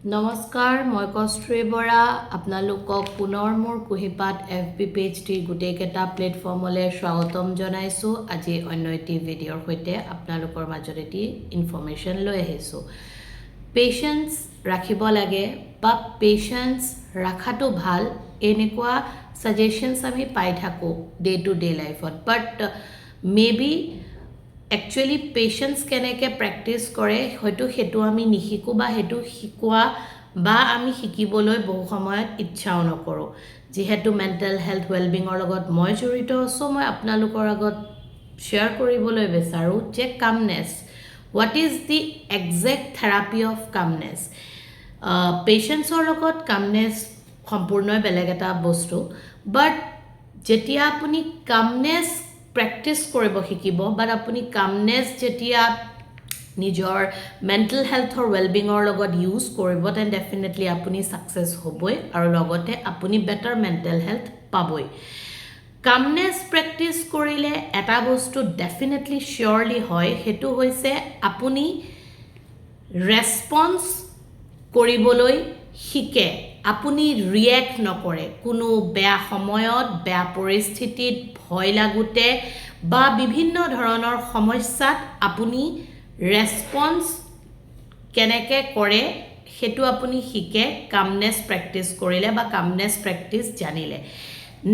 নমস্কাৰ মই কষ্ট্ৰী বৰা আপোনালোকক পুনৰ মোৰ কুহিপাত FB পেজটিৰ গোটেইকেইটা প্লেটফৰ্মলৈ স্বাগতম জনাইছোঁ আজি অন্য এটি ভিডিঅ'ৰ সৈতে আপোনালোকৰ মাজত এটি ইনফৰমেশ্যন লৈ আহিছোঁ পেশেন্স ৰাখিব লাগে বা পেশেন্স ৰাখাটো ভাল এনেকুৱা সাজেশনছ আমি পাই থাকোঁ ডে টু ডে লাইফত বাট মেবি Actually, patience কেনেকৈ প্ৰেক্টিছ কৰে হয়তো হেতু আমি নিশিকো বা হেতু শিকোৱা বা আমি শিকিবলৈ বহু সময়ত ইচ্ছাও নকৰো যেহেতু মেন্টাল হেলথ ওয়েলবিংৰ লগত মই জড়িত আছো মই আপোনালোকৰ আগত শেয়াৰ কৰিবলৈ বিচাৰো যে কামনেছ what is the exact therapy of calmness পেশেন্সৰ লগত কামনেছ সম্পূৰ্ণ বেলেগ এটা বস্তু বাট যেতিয়া আপুনি কামনেছ প্ৰেক্টিছ কৰিব শিকিব বাট আপুনি কামনেছ যেতিয়া নিজৰ মেন্টাল হেলথৰ ওয়েলবিংৰ লগত ইউজ কৰিব দেন ডেফিনেটলি আপুনি সাকসেস হ'বই আৰু লগতে আপুনি বেটাৰ মেন্টাল হেলথ পাবই কামনেছ প্ৰেক্টিছ কৰিলে এটা বস্তু ডেফিনেটলি শিওৰলি হয় হেতু হৈছে আপুনি ৰেসপন্স কৰিবলৈ শিকে আপুনি ৰিয়েক্ট নকৰে কোনো বেয়া সময়ত বেয়া পৰিস্থিতিত ভয় লাগুতে বা বিভিন্ন ধৰণৰ সমস্যাত আপুনি ৰেসপন্স কেনেকৈ কৰে হেতু আপুনি শিকে কামনেছ প্ৰেক্টিছ কৰিলে বা কামনেছ প্ৰেক্টিছ জানিলে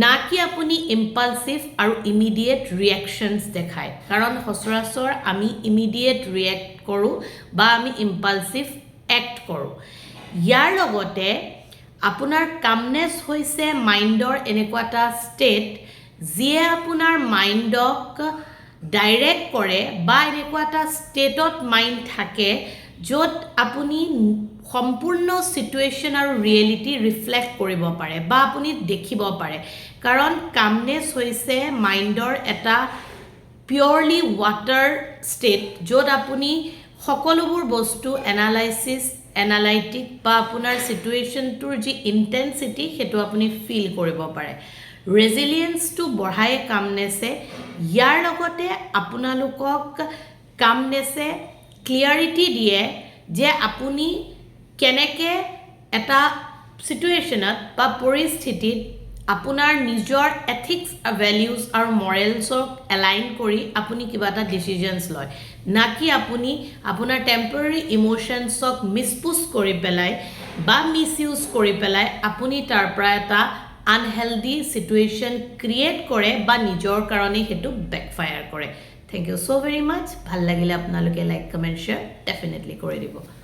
না কি আপুনি ইম্পালসিভ আৰু ইমিডিয়েট ৰিয়েকশনছ দেখায় কাৰণ সচৰাচৰ আমি ইমিডিয়েট ৰিয়েক্ট কৰোঁ বা আমি ইম্পালসিভ এক্ট কৰোঁ ইয়াৰ লগতে আপোনাৰ কামনেছ হৈছে মাইণ্ডৰ এনেকুৱা এটা ষ্টেট যিয়ে আপোনাৰ মাইণ্ডক ডাইৰেক্ট কৰে বা এনেকুৱা এটা ষ্টেটত মাইণ্ড থাকে য'ত আপুনি সম্পূৰ্ণ সিচুৱেশ্যন আৰু ৰিয়েলিটি ৰিফ্লেক্ট কৰিব পাৰে বা আপুনি দেখিব পাৰে কাৰণ কামনেছ হৈছে মাইণ্ডৰ এটা পিওৰলি ৱাটাৰ ষ্টেট য'ত আপুনি সকলোবোৰ বস্তু এনালাইটিক বা আপোনাৰ সিচুৱেশ্যনটোৰ যি ইন্টেন্সিটি হেতু আপুনি ফিল কৰিব পাৰে ৰেজিলিয়েন্সটো বঢ়ায় কামনেছে ইয়াৰ লগতে আপোনালোকক কামনেছে ক্লিয়াৰিটি দিয়ে যে আপুনি কেনেকৈ এটা সিচুৱেশ্যনত বা পৰিস্থিতিত আপোনাৰ নিজৰ এথিক্স ভ্যালুজ আৰু মৰেলছক এলাইন কৰি আপুনি কিবা এটা ডিসিশনছ লয় না কি আপুনি আপোনাৰ টেম্পৰাৰী ইমোশনছক মিসপুছ কৰি পেলাই বা মিসইউজ কৰি পেলাই আপুনি তাৰ পৰা এটা আনহেলদি সিচুৱেশ্যন ক্ৰিয়েট কৰে বা নিজৰ কাৰণে হেতু বেকফায়াৰ কৰে থ্যাংক ইউ সো ভেৰি মাচ ভাল লাগিলে আপোনালোকে লাইক কমেন্ট শেয়াৰ ডেফিনেটলি কৰি দিব